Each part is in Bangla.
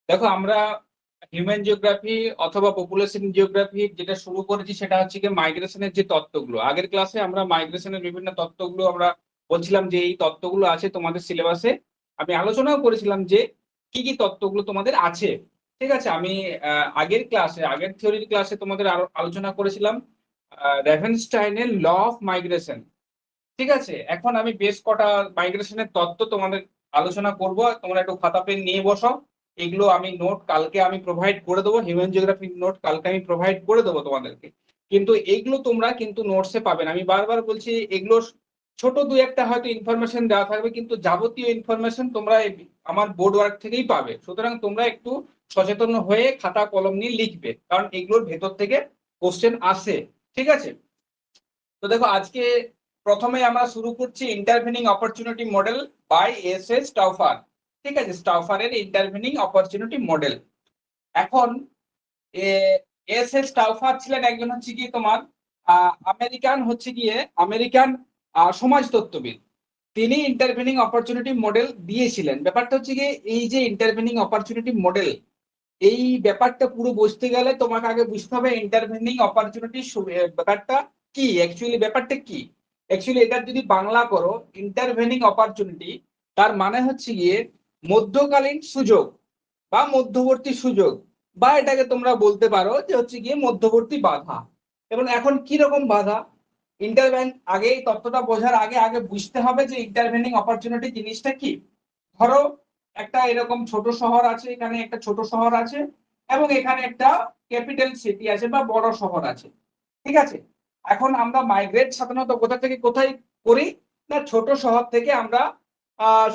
দেখো আমরা হিউম্যান জিওগ্রাফি অথবা পপুলেশন জিওগ্রাফি যেটা শুরু করেছি সেটা হচ্ছে কি মাইগ্রেশনের যে তত্ত্বগুলো। আগের ক্লাসে আমরা মাইগ্রেশনের বিভিন্ন তত্ত্বগুলো আমরা বলছিলাম যে এই তত্ত্বগুলো আছে তোমাদের সিলেবাসে। আমি আলোচনাও করেছিলাম যে কি কি তত্ত্বগুলো তোমাদের আছে। ঠিক আছে, আমি আগের ক্লাসে আগের থিওরির ক্লাসে তোমাদের আলোচনা করেছিলাম রেভেনস্টাইনের ল অফ মাইগ্রেশন। ঠিক আছে, এখন আমি বেশ কটা মাইগ্রেশনের তত্ত্ব তোমাদের আলোচনা করব। তোমরা একটু খাতা পেন নিয়ে বসো। এগুলো আমি নোট কালকে আমি প্রোভাইড করে দেবো, হিউম্যান জিওগ্রাফির নোট কালকে আমি প্রোভাইড করে দেবো তোমাদেরকে। কিন্তু এইগুলো তোমরা কিন্তু নোটসে পাবে না, আমি বারবার বলছি। এগুলো ছোট দুই একটা হয়তো ইনফরমেশন দেওয়া থাকবে, কিন্তু যাবতীয় ইনফরমেশন তোমরা আমার বোর্ড ওয়ার্ক থেকেই পাবে। সুতরাং তোমরা একটু সচেতন হয়ে খাতা কলম নিয়ে লিখবে, কারণ এগুলোর ভেতর থেকে কোশ্চেন আসে। ঠিক আছে, তো দেখো আজকে প্রথমে আমরা শুরু করছি intervening opportunity model by S S Stouffer. ঠিক আছে, স্টাউফারের ইন্টারভেনিং অপরচুনিটি মডেল। এখন এস এস স্টাউফার ছিলেন একজন হচ্ছে কি তোমার আমেরিকান হচ্ছে গিয়ে আমেরিকান সমাজতত্ত্ববিদ। তিনি ইন্টারভেনিং অপরচুনিটি মডেল দিয়েছিলেন। ব্যাপারটা হচ্ছে গিয়ে এই যে ইন্টারভেনিং অপরচুনিটি মডেল, এই ব্যাপারটা পুরো বুঝতে গেলে তোমাকে আগে বুঝতে হবে ইন্টারভেনিং অপরচুনিটি ব্যাপারটা কি, অ্যাকচুয়ালি ব্যাপারটা কি। অ্যাকচুয়ালি এটা যদি বাংলা করো ইন্টারভেনিং অপরচুনিটি, তার মানে হচ্ছে গিয়ে মধ্যকালীন সুযোগ বা মধ্যবর্তী সুযোগ, বা এটাকে তোমরা বলতে পারো যে হচ্ছে গিয়ে মধ্যবর্তী বাধা। এবং এখন কি রকম বাধা, ইন্টারভেন আগে এই তত্ত্বটা বোঝার আগে আগে বুঝতে হবে যে ইন্টারভেনিং অপরচুনিটি জিনিসটা কি। ধরো একটা এরকম ছোট শহর আছে, এখানে একটা ছোট শহর আছে, এবং এখানে একটা ক্যাপিটাল সিটি আছে বা বড় শহর আছে। ঠিক আছে, এখন আমরা মাইগ্রেট সাধারণত কোথা থেকে কোথায় করি, না ছোট শহর থেকে আমরা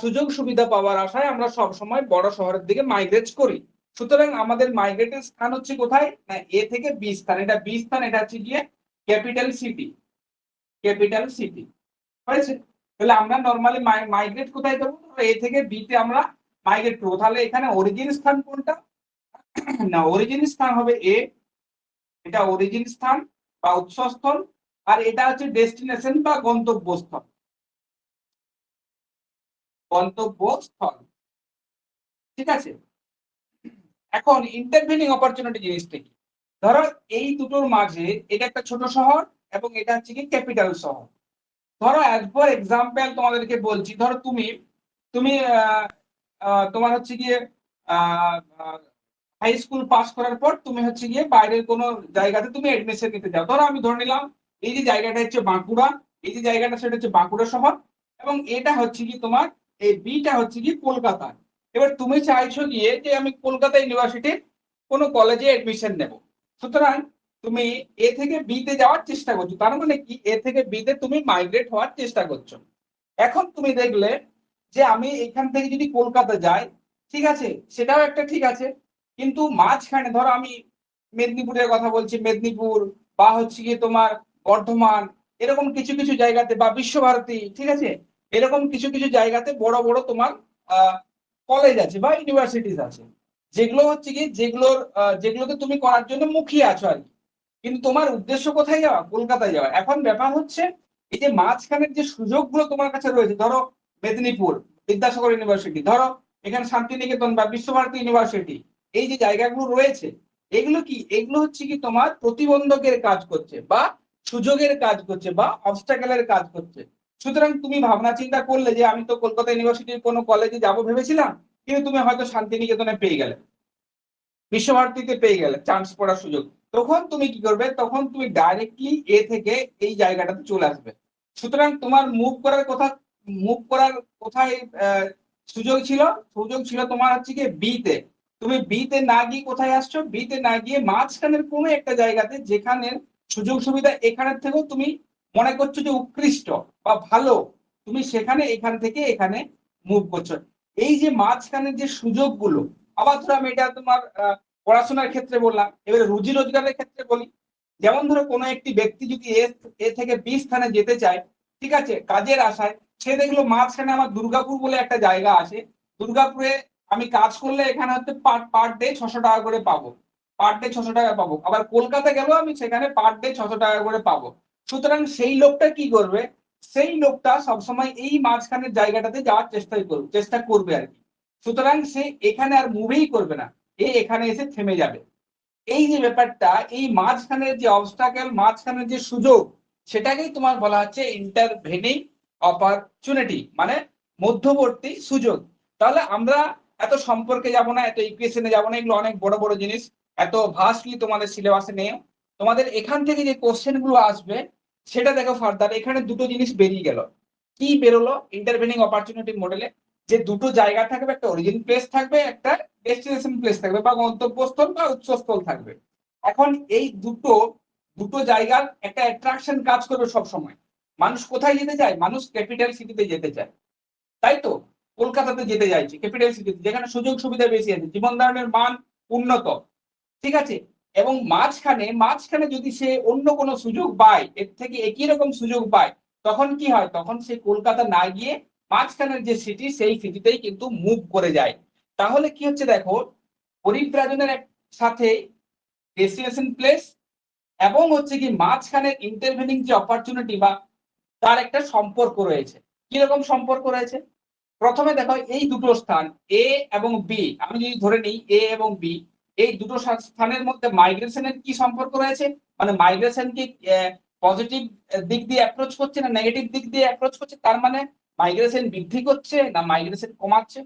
সুযোগ সুবিধা পাওয়ার আশায় আমরা সব সময় বড় শহরের দিকে মাইগ্রেট করি। সুতরাং আমাদের মাইগ্রেটের স্থান হচ্ছে কোথায়, না এ থেকে বি স্থান। এটা বি স্থান, এটা হচ্ছে গিয়ে ক্যাপিটাল সিটি। ক্যাপিটাল সিটি হয়েছে। তাহলে আমরা নরমালি মাইগ্রেট কোথায় করবো, এ থেকে বি তে আমরা মাইগ্রেট করবো। তাহলে এখানে অরিজিন স্থান কোনটা, না অরিজিন স্থান হবে এ, এটা অরিজিন স্থান বা উৎসস্থল। আর এটা হচ্ছে ডেস্টিনেশন বা গন্তব্যস্থল। গন্তব্যস্থল, ঠিক আছে। এখন ইন্টারভেনিং অপরচুনিটি জিনিসটা কি, ধরো এই দুটোর মাঝে এটা একটা ছোট শহর এবং এটা হচ্ছে কি ক্যাপিটাল শহর। ধরো অ্যাজ ফর এক্সাম্পল তোমাদেরকে বলছি, ধরো তুমি তুমি তোমার হচ্ছে গিয়ে হাই স্কুল পাস করার পর তুমি হচ্ছে গিয়ে বাইরের কোনো জায়গাতে তুমি এডমিশন নিতে যাও। ধরো আমি ধরে নিলাম এই যে জায়গাটা হচ্ছে বাঁকুড়া, এই যে জায়গাটা সেটা হচ্ছে বাঁকুড়া শহর, এবং এটা হচ্ছে কি তোমার এই বিটা হচ্ছে কি কলকাতা। এবার তুমি চাইছো গিয়ে যে আমি কলকাতা ইউনিভার্সিটির কোনো কলেজে এডমিশন নেব। সুতরাং তুমি এ থেকে বি তে যাওয়ার চেষ্টা করছো, তার মানে কি এ থেকে বি তে তুমি মাইগ্রেট হওয়ার চেষ্টা করছো। এখন তুমি দেখলে যে আমি এখান থেকে যদি কলকাতা যাই, ঠিক আছে, সেটাও একটা ঠিক আছে। কিন্তু মাঝখানে ধরো আমি মেদিনীপুরের কথা বলছি, মেদিনীপুর বা হচ্ছে গিয়ে তোমার বর্ধমান, এরকম কিছু কিছু জায়গাতে বা বিশ্বভারতী, ঠিক আছে, এরকম কিছু কিছু জায়গাতে বড় বড় তোমার কলেজ আছে বা ইউনিভার্সিটিস আছে, যেগুলো হচ্ছে কি যেগুলোতে তুমি করার জন্য মুখিয়ে আছো আর কি। কিন্তু তোমার উদ্দেশ্য কোথায় যাওয়া, কলকাতায় যাওয়া। এখন ব্যাপার হচ্ছে এই যে মাঝখানের যে সুযোগগুলো তোমার কাছে রয়েছে, ধরো মেদিনীপুর বিদ্যাসাগর ইউনিভার্সিটি, ধরো এখানে শান্তিনিকেতন বা বিশ্বভারতী ইউনিভার্সিটি, এই যে জায়গাগুলো রয়েছে, এগুলো কি, এগুলো হচ্ছে কি তোমার প্রতিবন্ধকের কাজ করছে বা সুযোগের কাজ করছে বা অবস্টাকেলের কাজ করছে। সুতরাং তুমি ভাবনা চিন্তা করলে যে আমি তো কলকাতা ইউনিভার্সিটির কোনো কলেজে যাবো ভেবেছিলাম, কিন্তু তুমি হয়তো শান্তিনিকেতনে পেয়ে গেলে, বিশ্বভারতীতে পেয়ে গেলে চান্স পড়ার সুযোগ। তখন তুমি কি করবে, তখন তুমি ডাইরেক্টলি এ থেকে এই জায়গাটাতে চলে আসবে। সুতরাং তোমার মুভ করার কোথায় সুযোগ ছিল, সুযোগ ছিল তোমার হচ্ছে কি বি তে। তুমি বি তে না গিয়ে কোথায় আসছো, বি তে না গিয়ে মাঝখানের কোনো একটা জায়গাতে যেখানে সুযোগ সুবিধা এখানের থেকেও তুমি মনে করছো যে উৎকৃষ্ট বা ভালো, তুমি সেখানে এখান থেকে এখানে মুভ করছো। এই যে মাঝখানের যে সুযোগগুলো, আবার ধরো আমি এটা তোমার পড়াশোনার ক্ষেত্রে বললাম, এবারে রুজি রোজগারের ক্ষেত্রে বলি। যেমন ধরো কোনো একটি ব্যক্তি যদি এ থেকে বি স্থানে যেতে চায়, ঠিক আছে, কাজের আশায়, সে দেখলো মাঝখানে আমার দুর্গাপুর বলে একটা জায়গা আছে, দুর্গাপুরে আমি কাজ করলে এখানে হচ্ছে পার ডে 600 টাকা করে পাবো, পার ডে 600 টাকা পাবো। আবার কলকাতা গেলেও আমি সেখানে পার ডে 600 টাকা করে পাবো। সুতরাং সেই লোকটা কি করবে, সেই লোকটা সবসময় এই মাঝখানের জায়গাটাতে যাওয়ার চেষ্টা করবে আর কি। সুতরাং সে এখানে আর মুভই করবে না। এখানে এসে থেমে যাবে। এই যে ব্যাপারটা, এই মাঝখানের যে অবস্টাকেল, মাঝখানের যে সুযোগ, সেটাকেই তোমার বলা হচ্ছে ইন্টারভেনিং অপরচুনিটি, মানে মধ্যবর্তী সুযোগ। তাহলে আমরা এত সম্পর্কে যাব না, এত ইকুয়েশনে যাব না, এগুলো অনেক বড় বড় জিনিস, এত ভাস্টলি তোমাদের সিলেবাসে নেই। তোমাদের এখান থেকে যে কোশ্চেন গুলো আসবে সেটা দেখো ফার্দার। এখানে দুটো জিনিস বেরিয়ে গেল। কি বেরোলো ইন্টারভেনিং অপরচুনিটি মডেলে? যে দুটো জায়গা থাকবে, একটা অরিজিন প্লেস থাকবে, একটা ডেস্টিনেশন প্লেস থাকবে, বা গন্তব্যস্থল বা উৎসস্থল থাকবে। এখন এই দুটো দুটো জায়গার একটা অ্যাট্রাকশন কাজ করবে সব সময়। মানুষ কোথায় যেতে চায়? মানুষ ক্যাপিটাল সিটিতে যেতে চায়, তাই তো? কলকাতাতে যেতে চাইছে, ক্যাপিটাল সিটিতে, যেখানে সুযোগ সুবিধা বেশি আছে, জীবন ধারণের মান উন্নত, ঠিক আছে। এবং মাঝখানে যদি সে অন্য কোনো সুযোগ পায়, এর থেকে একই রকম সুযোগ পায়, তখন কি হয়? তখন সে কলকাতা না গিয়ে মাঝখানের যে সিটি, সেই সিটিতেই কিন্তু মুভ করে যায়। তাহলে কি হচ্ছে দেখো, পরিব্রাজনের সাথে ডেস্টিনেশন প্লেস এবং হচ্ছে কি মাঝখানে ইন্টারভেনিং যে অপরচুনিটি বা তার একটা সম্পর্ক রয়েছে। কিরকম সম্পর্ক রয়েছে? প্রথমে দেখো, এই দুটো স্থান এ এবং বি, আমি যদি ধরে নিই এ এবং বি, এই দুটো স্থানের মধ্যে মাইগ্রেশনের কি সম্পর্ক রয়েছে? মানে মাইগ্রেশন কি পজিটিভ দিক দিয়ে অ্যাপ্রোচ করছে না নেগেটিভ দিক দিয়ে অ্যাপ্রোচ করছে? তার মানে মাইগ্রেশন বৃদ্ধি করছে না মাইগ্রেশন কমাচ্ছে?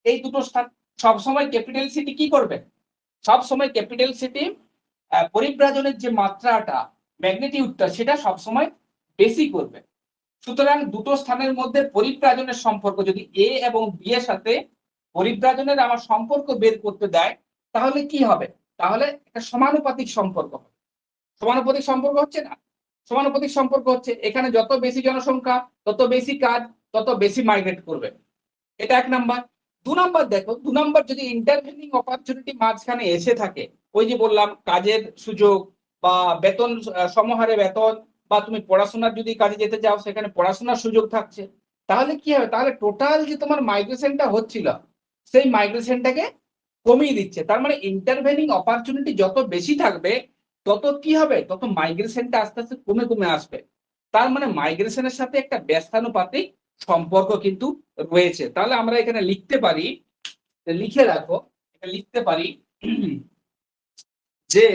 এই দুটো স্থান সবসময় ক্যাপিটাল সিটি কি করবে? সবসময় ক্যাপিটাল সিটি পরিব্রাজনের যে মাত্রাটা, ম্যাগনিটিউডটা, সেটা সবসময় বেশি করবে। সুতরাং দুটো স্থানের মধ্যে পরিব্রাজনের সম্পর্ক যদি এ এবং বি এর সাথে পরিব্রাজনের আমার সম্পর্ক বের করতে দেয়, তাহলে কি হবে? তাহলে একটা সমানুপাতিক সম্পর্ক হবে। সমানুপাতিক সম্পর্ক হচ্ছে না? সমানুপাতিক সম্পর্ক হচ্ছে, এখানে যত বেশি জনসংখ্যা, তত বেশি কাজ, তত বেশি মাইগ্রেট করবে। এটা এক নাম্বার। দু নাম্বার দেখো, দু নাম্বার যদি ইন্টারভেনিং অপরচুনিটি মাঝখানে এসে থাকে, ওই যে বললাম কাজের সুযোগ বা বেতন, সমহারে বেতন, বা তুমি পড়াশোনার যদি কাজে যেতে চাও সেখানে পড়াশোনার সুযোগ থাকছে, তাহলে কি হবে? তাহলে টোটাল যে তোমার মাইগ্রেশনটা হচ্ছিল, সেই মাইগ্রেশনটাকে কমিয়ে দিচ্ছে। তার মানে ইন্টারভেনিং অপরচুনিটি যত বেশি থাকবে, তত কি হবে? তত মাইগ্রেশনটা আস্তে আস্তে কমে কমে আসবে। তার মানে মাইগ্রেশনের সাথে একটা ব্যস্তানুপাতিক সম্পর্ক কিন্তু রয়েছে। তাহলে আমরা এখানে লিখতে পারি, লিখে রাখো, লিখতে পারি যে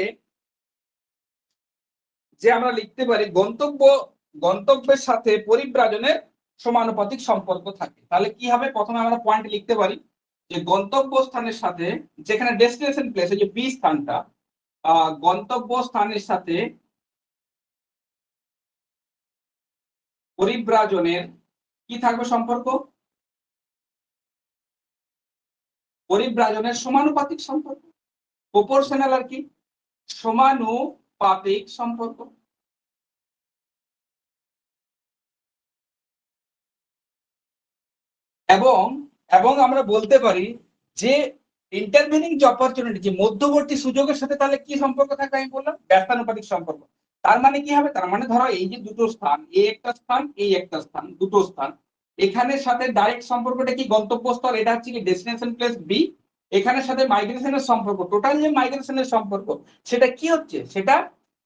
যে আমরা লিখতে পারি গন্তব্যের সাথে পরিব্রাজনের সমানুপাতিক সম্পর্ক থাকে। তাহলে কি হবে? প্রথমে আমরা পয়েন্ট লিখতে পারি যে গন্তব্য স্থানের সাথে, যেখানে ডেস্টিনেশন প্লেস, এই যে বি স্থানটা, গন্তব্য স্থানের সাথে পরিব্রাজনের কি থাকবে সম্পর্ক? পরিব্রাজনের সমানুপাতিক সম্পর্ক, প্রপোর্শনাল আর কি, সমানুপাতিক সম্পর্ক। এবং এবং আমরা বলতে পারি যে ইন্টারভেনিং যে অপরচুনিটি, যে মধ্যবর্তী সুযোগের সাথে তাহলে কি সম্পর্ক থাকবে? আমি বললাম ব্যস্তানুপাতিক সম্পর্ক। তার মানে কি হবে? তার মানে ধরো এই যে দুটো স্থান, এই একটা স্থান, এই একটা স্থান, দুটো স্থান, এখানের সাথে ডাইরেক্ট সম্পর্কটা কি গন্তব্যস্থল, এটা হচ্ছে কি ডেস্টিনেশন প্লেস বি, এখানের সাথে মাইগ্রেশনের সম্পর্ক, টোটাল যে মাইগ্রেশনের সম্পর্ক, সেটা কি হচ্ছে? সেটা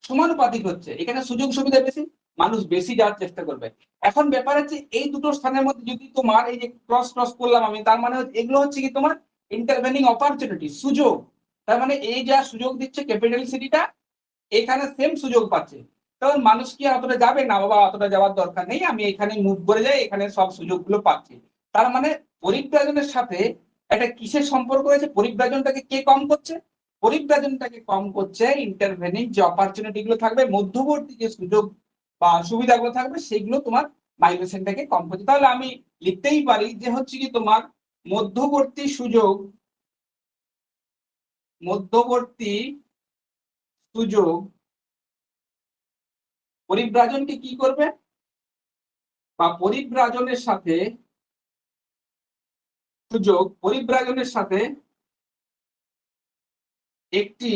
সমানুপাতিক হচ্ছে। এখানে সুযোগ সুবিধা বেশি, মানুষ বেশি যাওয়ার চেষ্টা করবে। এখন ব্যাপার হচ্ছে এই দুটো স্থানের মধ্যে যদি তোমার এই যে ক্রস ক্রস করলাম আমি, তার মানে এগুলো হচ্ছে কি তোমার ইন্টারভেনিং অপরচুনিটি, সুযোগ। তার মানে এই যা সুযোগ দিচ্ছে ক্যাপিটাল সিটিটা, এখানে সেম সুযোগ পাচ্ছে। তখন মানুষ কি অতটা যাবে না? বাবা অতটা যাওয়ার দরকার নেই, আমি এখানে মুভ করে যাই, এখানে সব সুযোগগুলো পাচ্ছি। তার মানে পরিব্রাজনের সাথে একটা কিসের সম্পর্ক রয়েছে? পরিব্রাজনটাকে কে কম করছে? পরিব্রাজনটাকে কম করছে ইন্টারভেনিং যে অপরচুনিটি গুলো থাকবে, মধ্যবর্তী যে সুযোগ বা সুবিধাগুলো থাকবে, সেগুলো তোমার মাইগ্রেশনটাকে কম করছে। তাহলে আমি লিখতেই পারি যে হচ্ছে কি তোমার মধ্যবর্তী সুযোগ, মধ্যবর্তী সুযোগ পরিব্রাজনকে কি করবে? বা পরিব্রাজনের সাথে সুযোগ পরিব্রাজনের সাথে একটি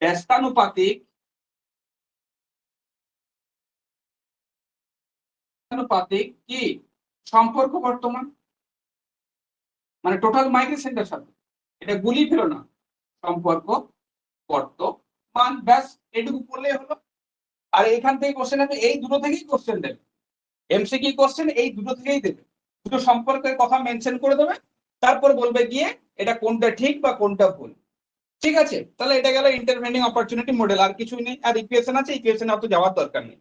ব্যস্তানুপাতিক কি সম্পর্ক বর্তমান, মানে টোটাল মাইগ্রেশনটার সাথে। এটা গুলি ফেলো না, সম্পর্ক বর্তমান, ব্যাস এটুকু পড়লেই হলো। আর এখান থেকে কোশ্চেন আছে, এই দুটো থেকেই কোশ্চেন দেবে, এমসিকিউ কোশ্চেন এই দুটো থেকেই দেবে। দুটো সম্পর্কের কথা মেনশন করে দেবে, তারপর বলবে গিয়ে এটা কোনটা ঠিক বা কোনটা ভুল। ঠিক আছে, তাহলে এটা গেল ইন্টারভেনিং অপরচুনিটি মডেল, আর কিছুই নেই। আর ইকুয়েশন আছে, ইকুয়েশনে অত যাওয়ার দরকার নেই।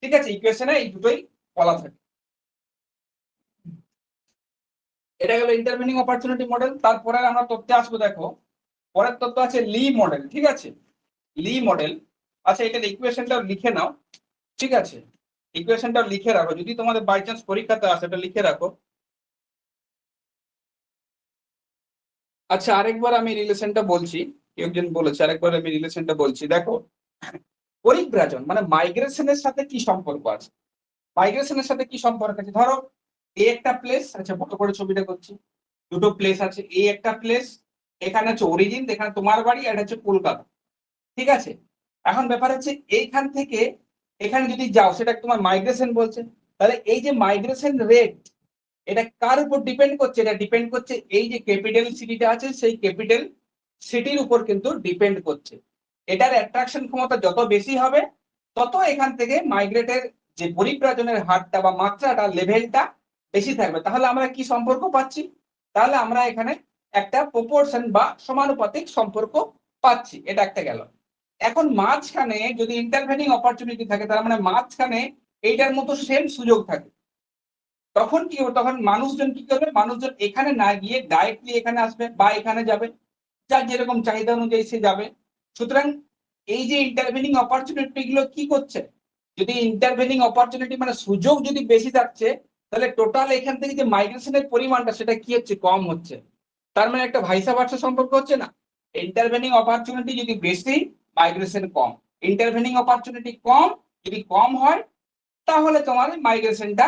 ঠিক আছে, ইকুয়েশনে এই দুটোই বলা থাকে। এটা গেল ইন্টারভেনিং অপরচুনিটি মডেল। তারপরে আমরা তথ্যে আসবো, দেখো পরের তথ্য আছে লি মডেল। ঠিক আছে, লি মডেল। আচ্ছা, এটার ইকুয়েশনটা লিখে নাও। ঠিক আছে, ইকুয়েশনটা লিখে রাখো, যদি তোমাদের বাই চান্স পরীক্ষাতে আসে এটা লিখে রাখো। আচ্ছা, আরেকবার আমি রিলেশনটা বলছি, কেউ একজন বলেছে, আরেকবার আমি রিলেশনটা বলছি। দেখো, পরিব্রাজন মানে মাইগ্রেশনের সাথে কি সম্পর্ক আছে। মাইগ্রেশনের সাথে কি সম্পর্ক আছে, ধরো এ একটা প্লেস, আচ্ছা বড় করে ছবিটা করছি, দুটো প্লেস আছে, এ একটা প্লেস, এখানে হচ্ছে অরিজিন, এখানে তোমার বাড়ি, এটা হচ্ছে কলকাতা। ঠিক আছে, এখন ব্যাপার হচ্ছে এইখান থেকে এখানে যদি যাও সেটা তোমার মাইগ্রেশন বলছে। তাহলে এই যে মাইগ্রেশন রেট, এটা কার উপর ডিপেন্ড করছে, এটা ডিপেন্ড করছে এই যে ক্যাপিটাল সিটিটা আছে সেই ক্যাপিটাল সিটির উপর কিন্তু ডিপেন্ড করছে। এটার অ্যাট্রাকশন ক্ষমতা যত বেশি হবে, তত এখান থেকে মাইগ্রেটের যে পরিব্রাজনের হারটা বা মাত্রাটা লেভেলটা বেশি থাকবে। তাহলে আমরা কি সম্পর্ক পাচ্ছি, তাহলে আমরা এখানে একটা প্রপোর্শন বা সমানুপাতিক সম্পর্ক পাচ্ছি। এটা একটা গেল। এখন মাঝখানে যদি ইন্টারভেনিং অপরচুনিটি থাকে, তার মানে মাঝখানে এইটার মতো সেম সুযোগ থাকে, তখন কি হবে, তখন মানুষজন কি করবে, মানুষজন এখানে না গিয়ে ডাইরেক্টলি এখানে আসবে বা এখানে যাবে, যার যেরকম চাহিদা অনুযায়ী সে যাবে। সুতরাং এই যে ইন্টারভেনিং অপরচুনিটি গুলো কি করছে, যদি ইন্টারভেনিং অপরচুনিটি মানে সুযোগ যদি বেশি থাকছে, তাহলে টোটাল এখান থেকে যে মাইগ্রেশনের পরিমাণটা সেটা কি হচ্ছে, কম হচ্ছে। তার মানে একটা ভাইসা ভার্সা সম্পর্ক হচ্ছে না। ইন্টারভেনিং অপরচুনিটি যদি বেশি, মাইগ্রেশন কম। ইন্টারভেনিং অপরচুনিটি কম, যদি কম হয় তাহলে তোমার মাইগ্রেশনটা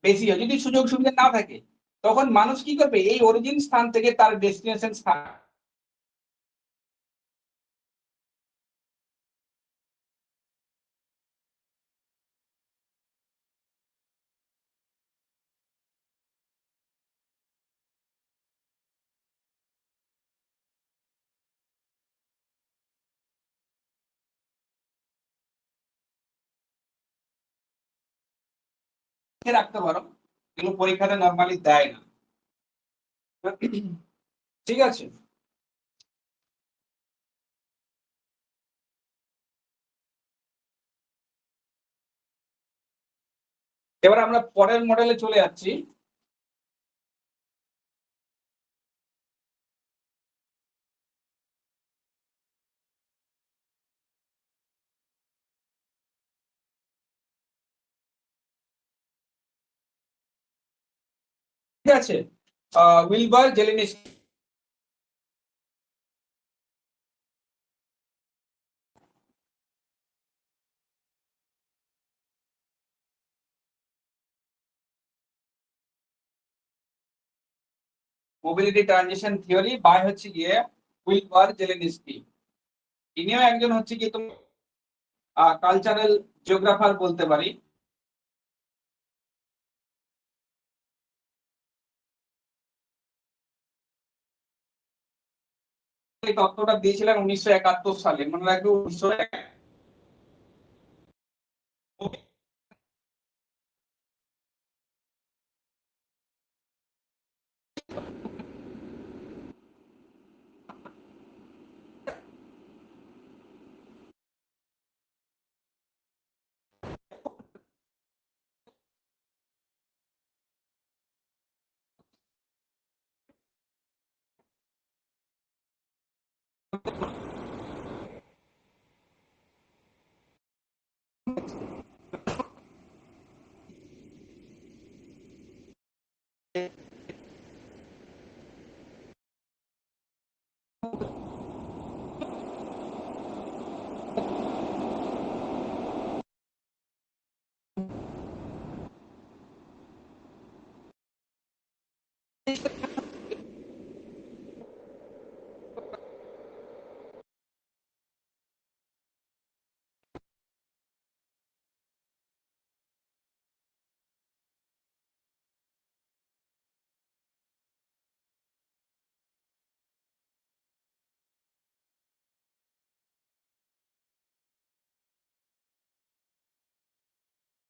বেশি হয়। যদি সুযোগ সুবিধা না থাকে, তখন মানুষ কি করবে, এই অরিজিন স্থান থেকে তার ডেস্টিনেশন স্থান রাখতে পারো, এগুলো পরীক্ষাতে নর্মালি দেয় না। ঠিক আছে, এবার আমরা পরের মডেলে চলে যাচ্ছি। ঠিক আছে, Wilbur Zelinsky. Mobility transition theory by হচ্ছে গিয়ে উইলবার জেলিনস্কি। ইনিও একজন হচ্ছে কি তুমি কালচারাল জিওগ্রাফার বলতে পারি। এই তত্ত্বটা দিয়েছিলেন 1971 সালে, মনে রাখবে 1971।